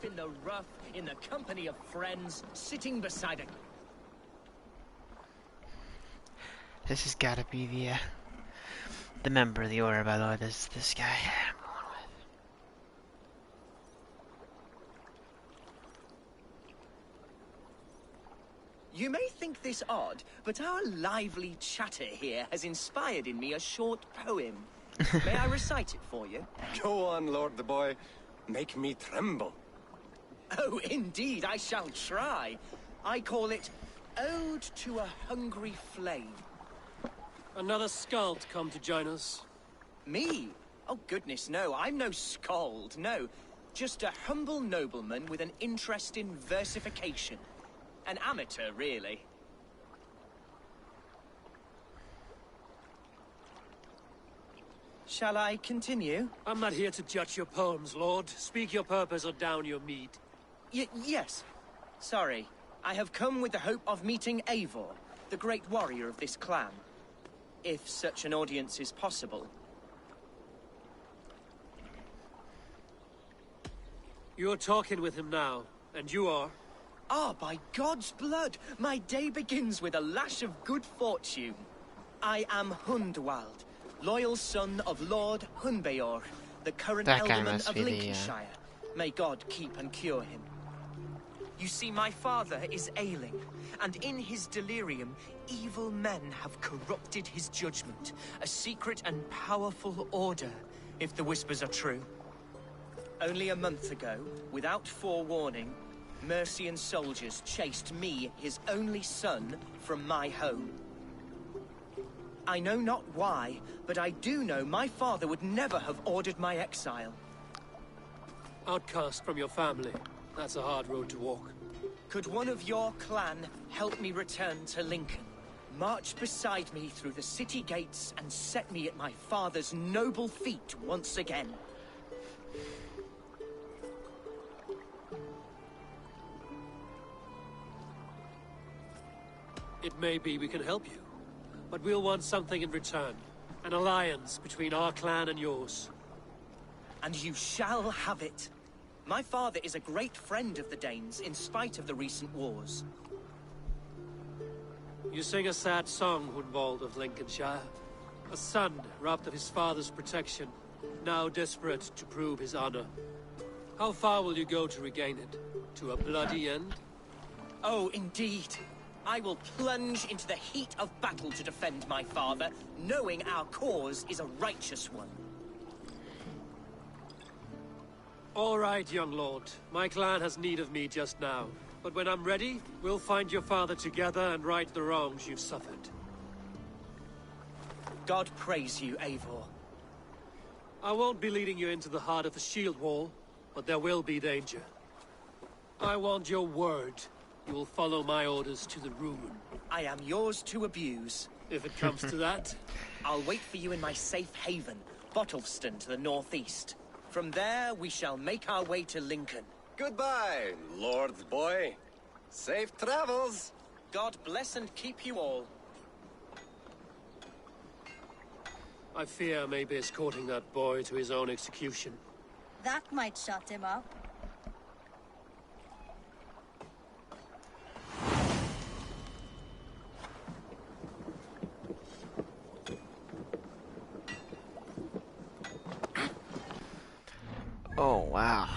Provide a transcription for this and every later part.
life in the rough, in the company of friends, sitting beside a... This has got to be the member of the Order of Valhalla. This guy I'm going with. You may think this odd, but our lively chatter here has inspired in me a short poem. May I recite it for you? Go on, Lord the Boy. Make me tremble. Oh, indeed, I shall try. I call it Ode to a Hungry Flame. Another skald come to join us. Me? Oh, goodness, no. I'm no skald, no. Just a humble nobleman with an interest in versification. An amateur, really. Shall I continue? I'm not here to judge your poems, Lord. Speak your purpose or down your meat. Yes. Sorry. I have come with the hope of meeting Eivor, the great warrior of this clan. If such an audience is possible. You're talking with him now, and you are? Ah, by God's blood, my day begins with a lash of good fortune. I am Hundwald, loyal son of Lord Hunbeor, the current alderman of Lincolnshire. May God keep and cure him. You see, my father is ailing, and in his delirium, evil men have corrupted his judgment. A secret and powerful order, if the whispers are true. Only a month ago, without forewarning, Mercian soldiers chased me, his only son, from my home. I know not why, but I do know my father would never have ordered my exile. Outcast from your family. That's a hard road to walk. Could one of your clan help me return to Lincoln? March beside me through the city gates and set me at my father's noble feet once again. It may be we can help you, but we'll want something in return. An alliance between our clan and yours. And you shall have it. My father is a great friend of the Danes, in spite of the recent wars. You sing a sad song, Hundwald of Lincolnshire. A son robbed of his father's protection, now desperate to prove his honor. How far will you go to regain it? To a bloody end? Oh, indeed. I will plunge into the heat of battle to defend my father, knowing our cause is a righteous one. All right, young lord. My clan has need of me just now. But when I'm ready, we'll find your father together and right the wrongs you've suffered. God praise you, Eivor. I won't be leading you into the heart of the shield wall, but there will be danger. I want your word. You will follow my orders to the ruin. I am yours to abuse. If it comes to that. I'll wait for you in my safe haven, Bottleston to the northeast. From there, we shall make our way to Lincoln. Goodbye, Lord Boy. Safe travels. God bless and keep you all. I fear I may be escorting that boy to his own execution. That might shut him up. Oh, wow.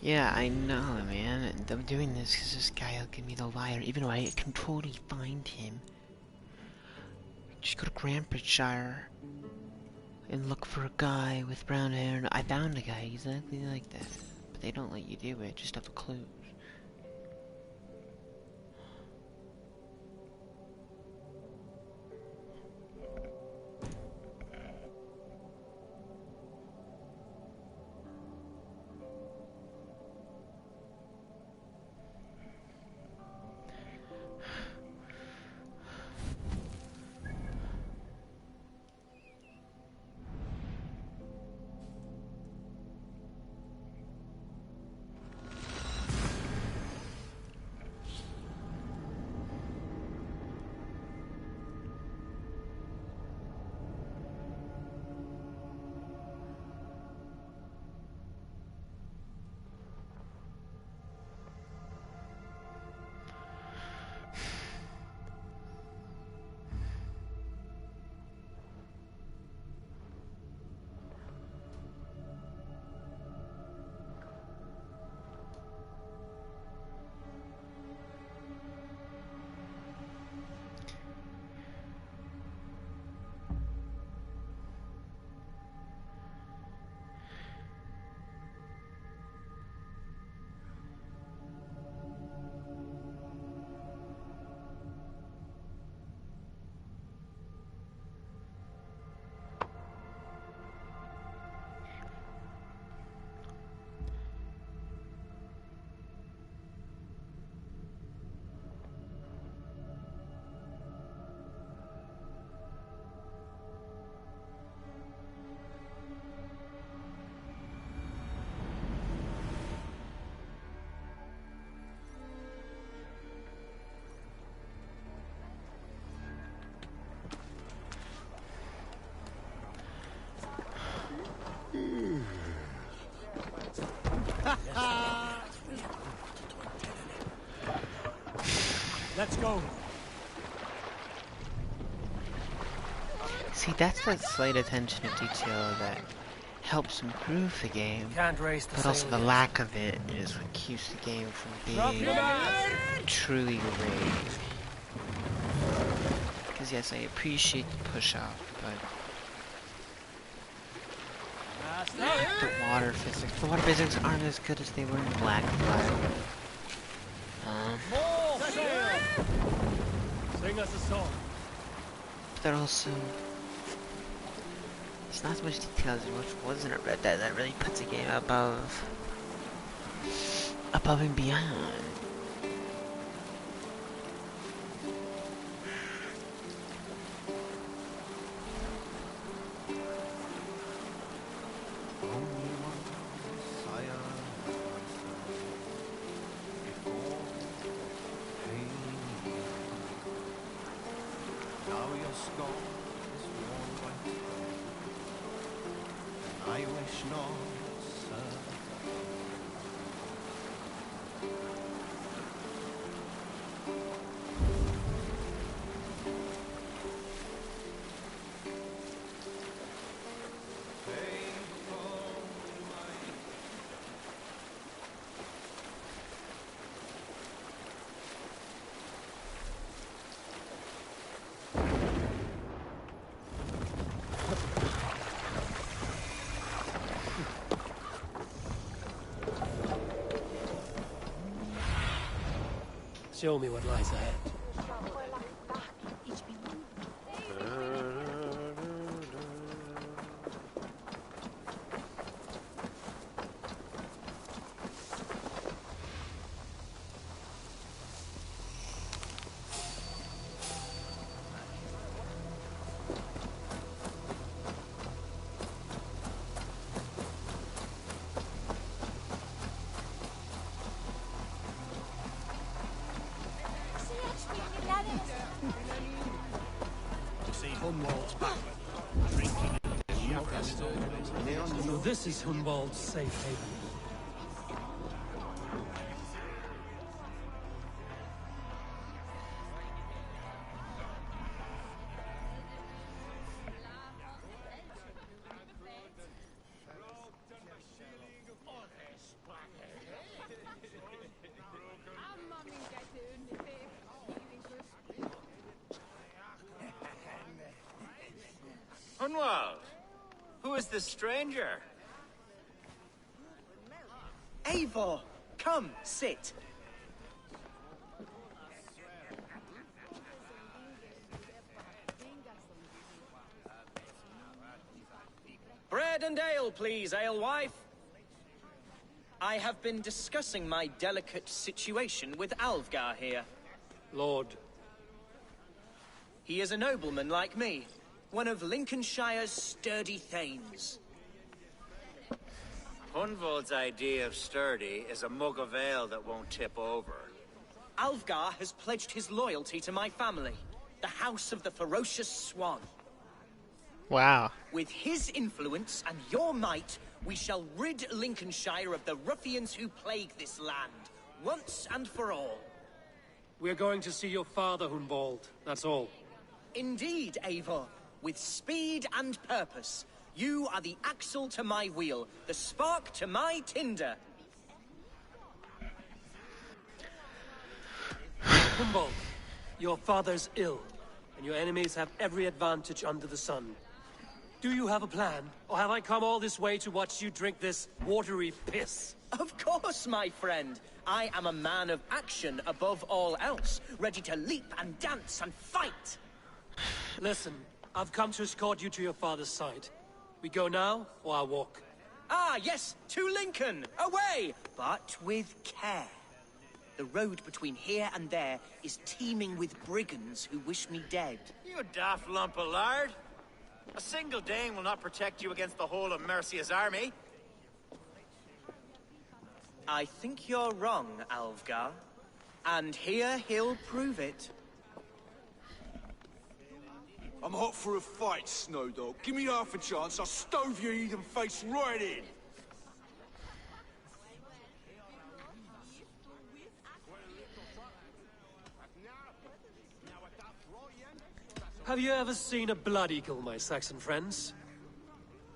Yeah, I know, man. I'm doing this because this guy will give me the liar, even though I can totally find him. Just go to Grandbridgeshire and look for a guy with brown hair. And I found a guy exactly like that. But they don't let you do it, just have a clue. go. See, that's that slight attention to detail that helps improve the game, Can't race the but also the sail lack of it is what keeps the game from being truly great. Because yes, I appreciate the push-off, but the water physics aren't as good as they were in Black Flag. Sing us a song. But also, it's not as much detail as what was in Red Dead that really puts a game above and beyond. I wish not, sir. Show me what lies ahead. So this is Hunwald's safe haven. Hunwald, who is this stranger? Eivor, come, sit. Bread and ale, please, alewife. I have been discussing my delicate situation with Alvgar here. Lord. He is a nobleman like me, one of Lincolnshire's sturdy thanes. Hunwald's idea of sturdy is a mug of ale that won't tip over. Alvgar has pledged his loyalty to my family, the House of the Ferocious Swan. Wow. With his influence and your might, we shall rid Lincolnshire of the ruffians who plague this land, once and for all. We're going to see your father, Hunwald. That's all. Indeed, Eivor. With speed and purpose. You are the axle to my wheel, the spark to my tinder. Hunwald, your father's ill, and your enemies have every advantage under the sun. Do you have a plan, or have I come all this way to watch you drink this watery piss? Of course, my friend. I am a man of action above all else, ready to leap and dance and fight. Listen, I've come to escort you to your father's side. We go now, or I walk? Ah, yes, to Lincoln, away, but with care. The road between here and there is teeming with brigands who wish me dead. You daft lump of lard. A single Dane will not protect you against the whole of Mercia's army. I think you're wrong, Alvgar. And here he'll prove it. I'm hot for a fight, Snowdog. Give me half a chance, I'll stove your heathen face right in. Have you ever seen a blood eagle, my Saxon friends?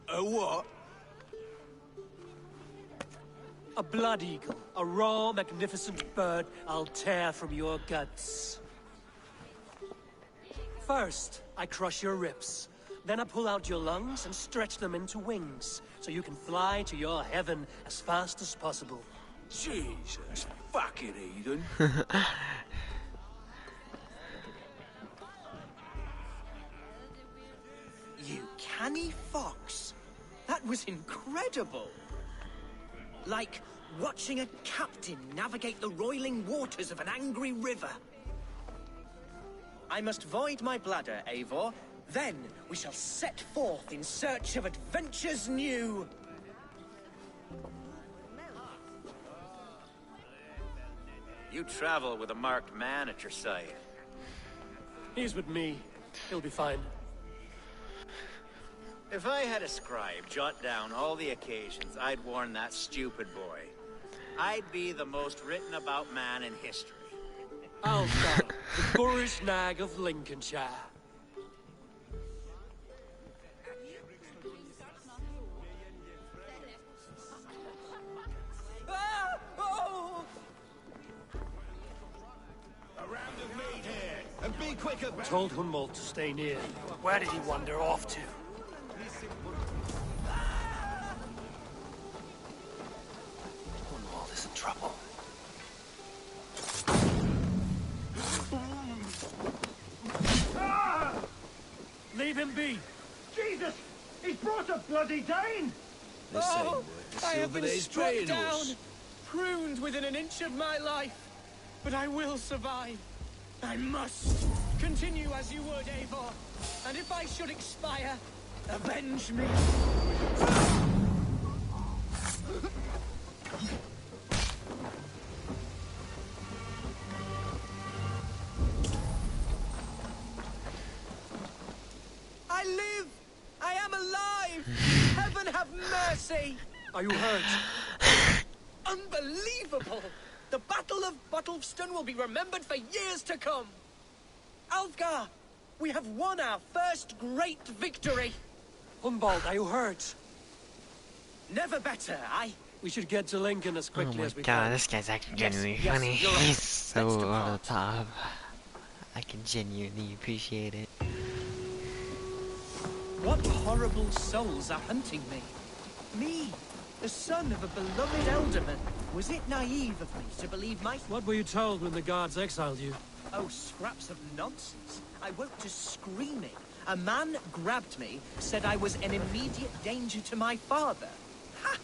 A what? A blood eagle. A raw, magnificent bird I'll tear from your guts. First, I crush your ribs. Then I pull out your lungs and stretch them into wings, so you can fly to your heaven as fast as possible. Jesus fucking Eden. You canny fox. That was incredible. Like watching a captain navigate the roiling waters of an angry river. I must void my bladder, Eivor. Then we shall set forth in search of adventures new. You travel with a marked man at your side. He's with me. He'll be fine. If I had a scribe jot down all the occasions I'd warn that stupid boy, I'd be the most written about man in history. Alfgar, the boorish nag of Lincolnshire. Ah! Oh! A round of meat here, and be quick about. Told Hunwald to stay near. Where did he wander off to? Hunwald is in trouble. Leave him be! Jesus! He's brought a bloody Dane! The same word. I have been struck Silver down, horse. pruned within an inch of my life. But I will survive. I must. Continue as you would, Eivor. And if I should expire, avenge me. I live! I am alive! Heaven have mercy! Are you hurt? Unbelievable! The Battle of Bottleston will be remembered for years to come! Alfgar, we have won our first great victory! Hunwald, are you hurt? Never better, We should get to Lincoln as Oh quickly my as we god, can. this guy's actually Yes, genuinely yes, funny. you're right. He's so Let's over the depart. top. I can genuinely appreciate it. What horrible souls are hunting me? Me, the son of a beloved elderman. Was it naive of me to believe my... What were you told when the guards exiled you? Oh, scraps of nonsense. I woke to screaming. A man grabbed me, said I was an immediate danger to my father. Ha!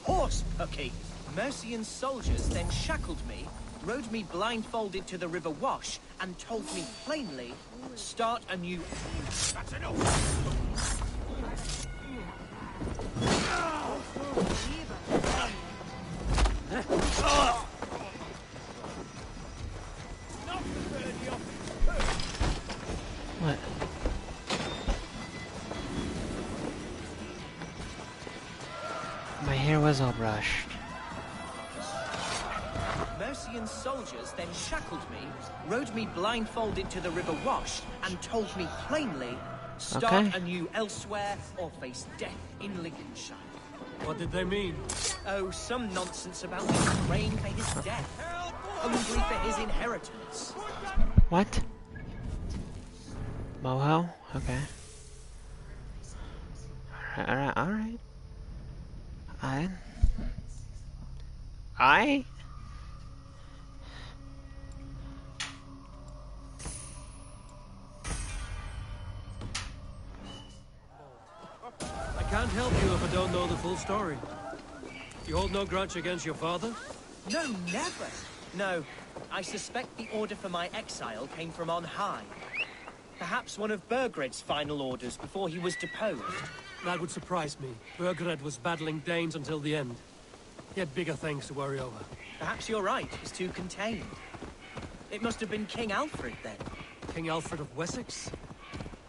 Horse pucky! Mercian soldiers then shackled me, rode me blindfolded to the River Wash, and told me plainly, start a new... That's enough. What? My hair was all brushed. Mercian soldiers then shackled me, rode me blindfolded to the River Wash, and told me plainly, start Okay. anew elsewhere or face death in Lincolnshire. What did they mean? Oh, some nonsense about me praying for his death, hungry for his inheritance. What? Moho? Okay. Alright, alright. I? I can't help you if I don't know the full story. You hold no grudge against your father? No, never. No, I suspect the order for my exile came from on high. Perhaps one of Burgred's final orders before he was deposed. That would surprise me. Burgred was battling Danes until the end. He had bigger things to worry over. Perhaps you're right, he's too contained. It must have been King Alfred then. King Alfred of Wessex?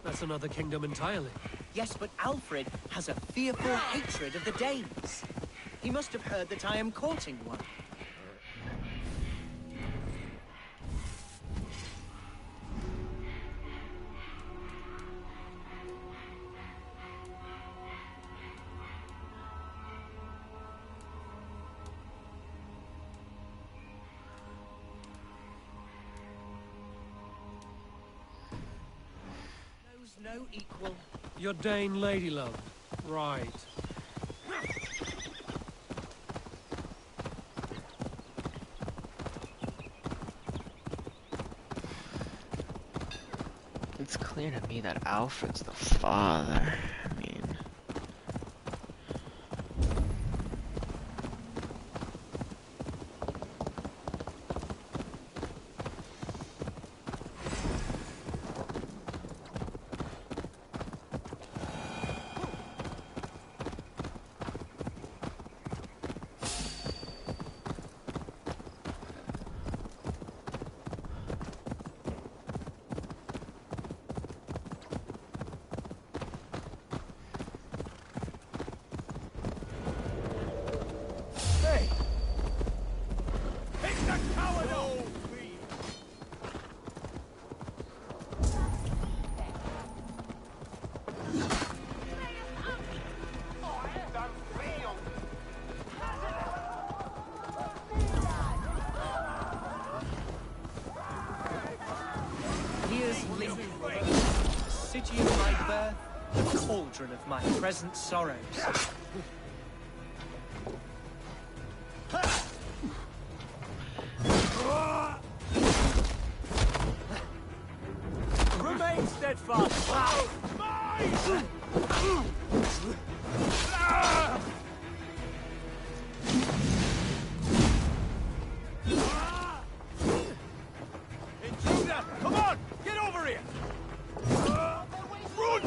That's another kingdom entirely. Yes, but Alfred has a fearful hatred of the Danes. He must have heard that I am courting one. is no equal. Your Dane lady love. Right. It's clear to me that Alfred's the father. I mean... Here's Lincoln, the city of my birth, the cauldron of my present sorrows. Remain steadfast. Intruder! Come on! Get over here! Run!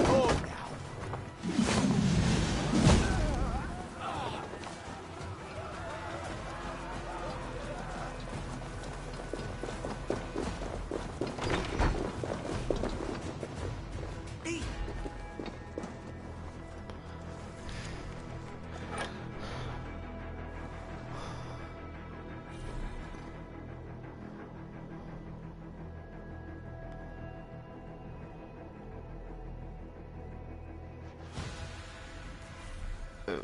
Oh,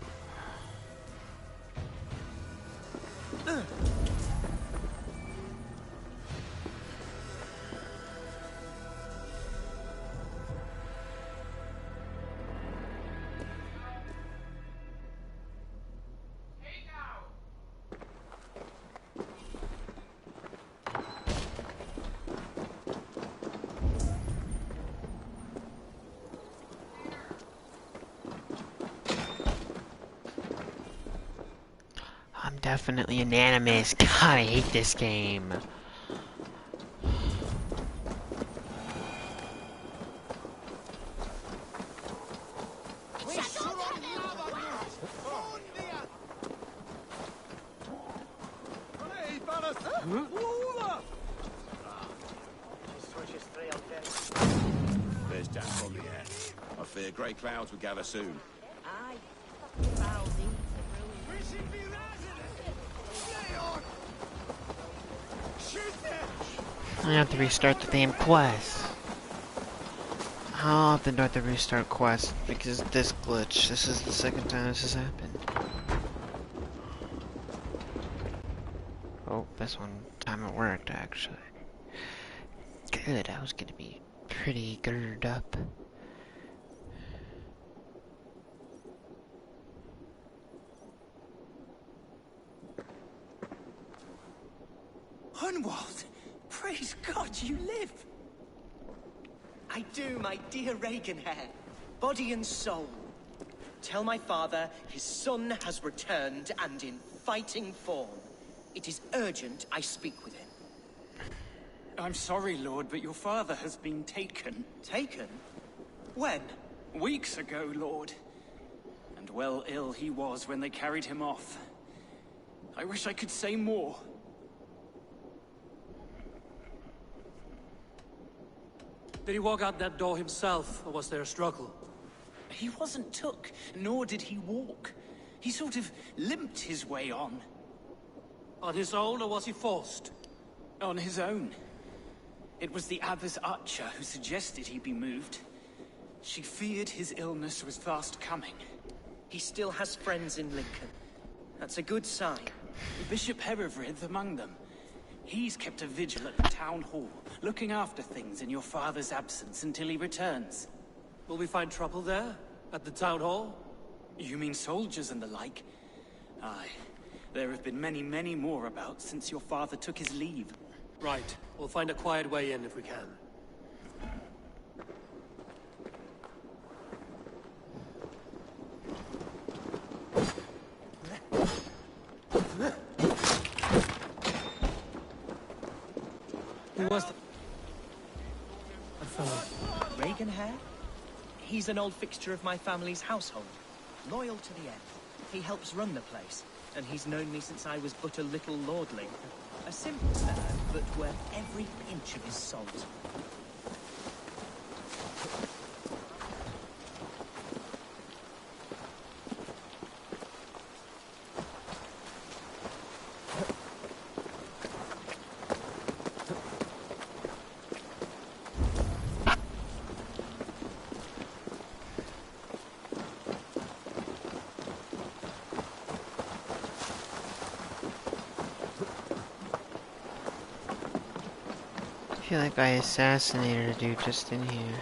I'm definitely unanimous. God, I hate this game. There's death on the air. I fear grey clouds will gather soon. Aye. I have to restart the damn quest. How often do I have to restart quests? Because of this glitch. This is the second time this has happened. Oh, this one time it worked actually. Good, I was gonna be pretty girded up. Hunwald! Praise God you live! I do, my dear Reaganhair. Body and soul. Tell my father his son has returned and in fighting form. It is urgent I speak with him. I'm sorry, Lord, but your father has been taken. Taken? When? Weeks ago, Lord. And well ill he was when they carried him off. I wish I could say more. Did he walk out that door himself, or was there a struggle? He wasn't took, nor did he walk. He sort of limped his way on. On his own, or was he forced? On his own. It was the Abbess Archer who suggested he be moved. She feared his illness was fast coming. He still has friends in Lincoln. That's a good sign. Bishop Herewrith among them. He's kept a vigil at the town hall, looking after things in your father's absence until he returns. Will we find trouble there? At the town hall? You mean soldiers and the like? Aye. There have been many, many more about since your father took his leave. Right. We'll find a quiet way in if we can. Who was that fellow? Reagan Hare? He's an old fixture of my family's household. Loyal to the end. He helps run the place, and he's known me since I was but a little lordling. A simple fellow, but worth every inch of his salt. I feel like I assassinated a dude just in here.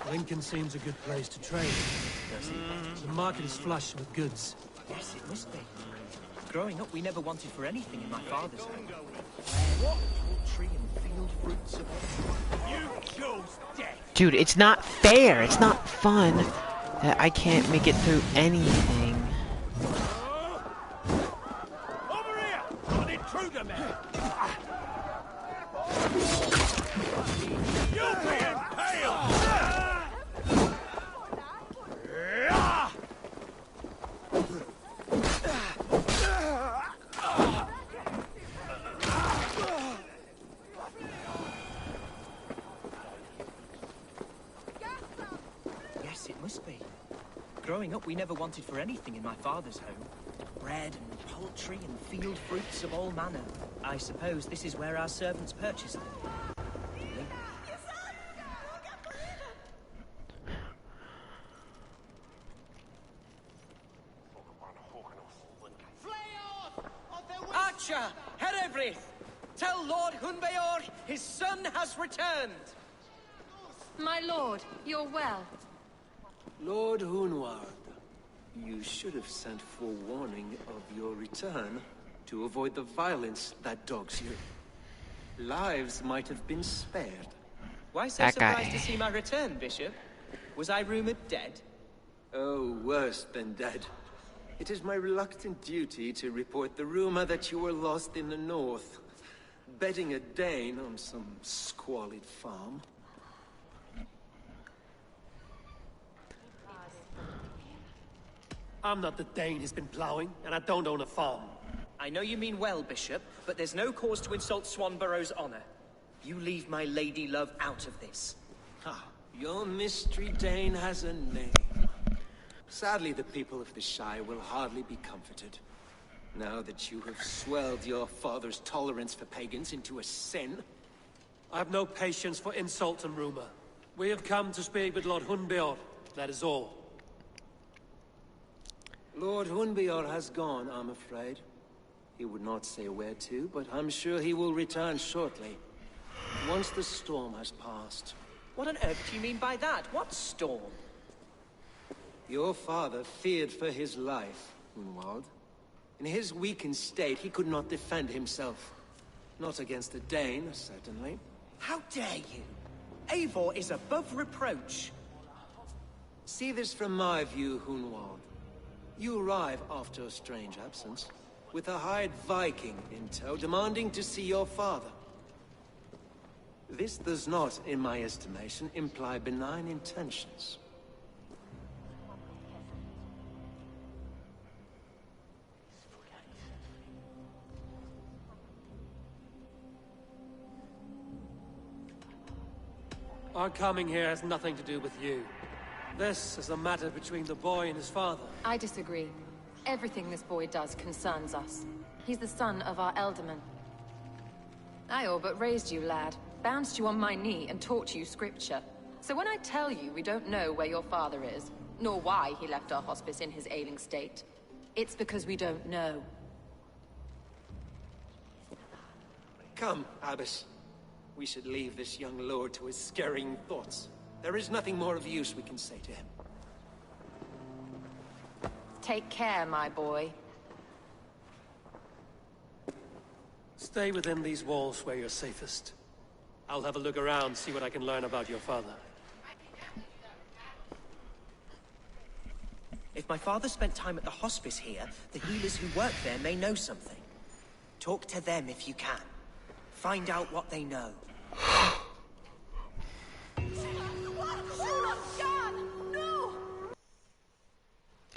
Lincoln seems a good place to trade. Does he? The market is flush with goods. Yes, it must be. Growing up, we never wanted for anything in my father's home. What? Tree and field fruits of you chose death. Dude, it's not fair. It's not fun that I can't make it through anything. Over here! Got an intruder, man! You'll be impaled! Yes, it must be. Growing up, we never wanted for anything in my father's home. Bread and poultry and field fruits of all manner. I suppose this is where our servants purchased them. Archer, Herevrith, tell Lord Hunbeor his son has returned. My lord, you're well. Lord Hunward, you should have sent forewarning of your return to avoid the violence that dogs you. Lives might have been spared. Why so surprised to see my return, Bishop? Was I rumored dead? Oh, worse than dead. It is my reluctant duty to report the rumor that you were lost in the north, bedding a Dane on some squalid farm. I'm not the Dane he's been ploughing, and I don't own a farm. I know you mean well, Bishop, but there's no cause to insult Swanborough's honor. You leave my lady love out of this. Ah, your mystery Dane has a name. Sadly, the people of the Shire will hardly be comforted. Now that you have swelled your father's tolerance for pagans into a sin. I have no patience for insult and rumor. We have come to speak with Lord Hunbeor, that is all. Lord Hunbeor has gone, I'm afraid. He would not say where to, but I'm sure he will return shortly. Once the storm has passed. What on earth do you mean by that? What storm? Your father feared for his life, Hunwald. In his weakened state, he could not defend himself. Not against a Dane, certainly. How dare you? Eivor is above reproach. See this from my view, Hunwald. You arrive after a strange absence, with a hired Viking in tow, demanding to see your father. This does not, in my estimation, imply benign intentions. Our coming here has nothing to do with you. This is a matter between the boy and his father. I disagree. Everything this boy does concerns us. He's the son of our elderman. I all but raised you, lad. Bounced you on my knee and taught you scripture. So when I tell you we don't know where your father is, nor why he left our hospice in his ailing state, it's because we don't know. Come, Abbess. We should leave this young lord to his scurrying thoughts. There is nothing more of use we can say to him. Take care, my boy. Stay within these walls where you're safest. I'll have a look around, see what I can learn about your father. If my father spent time at the hospice here, the healers who work there may know something. Talk to them if you can. Find out what they know.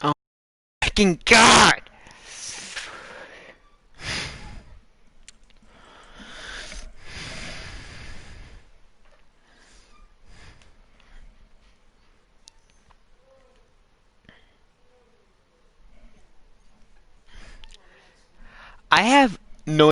Oh, fucking God! I have no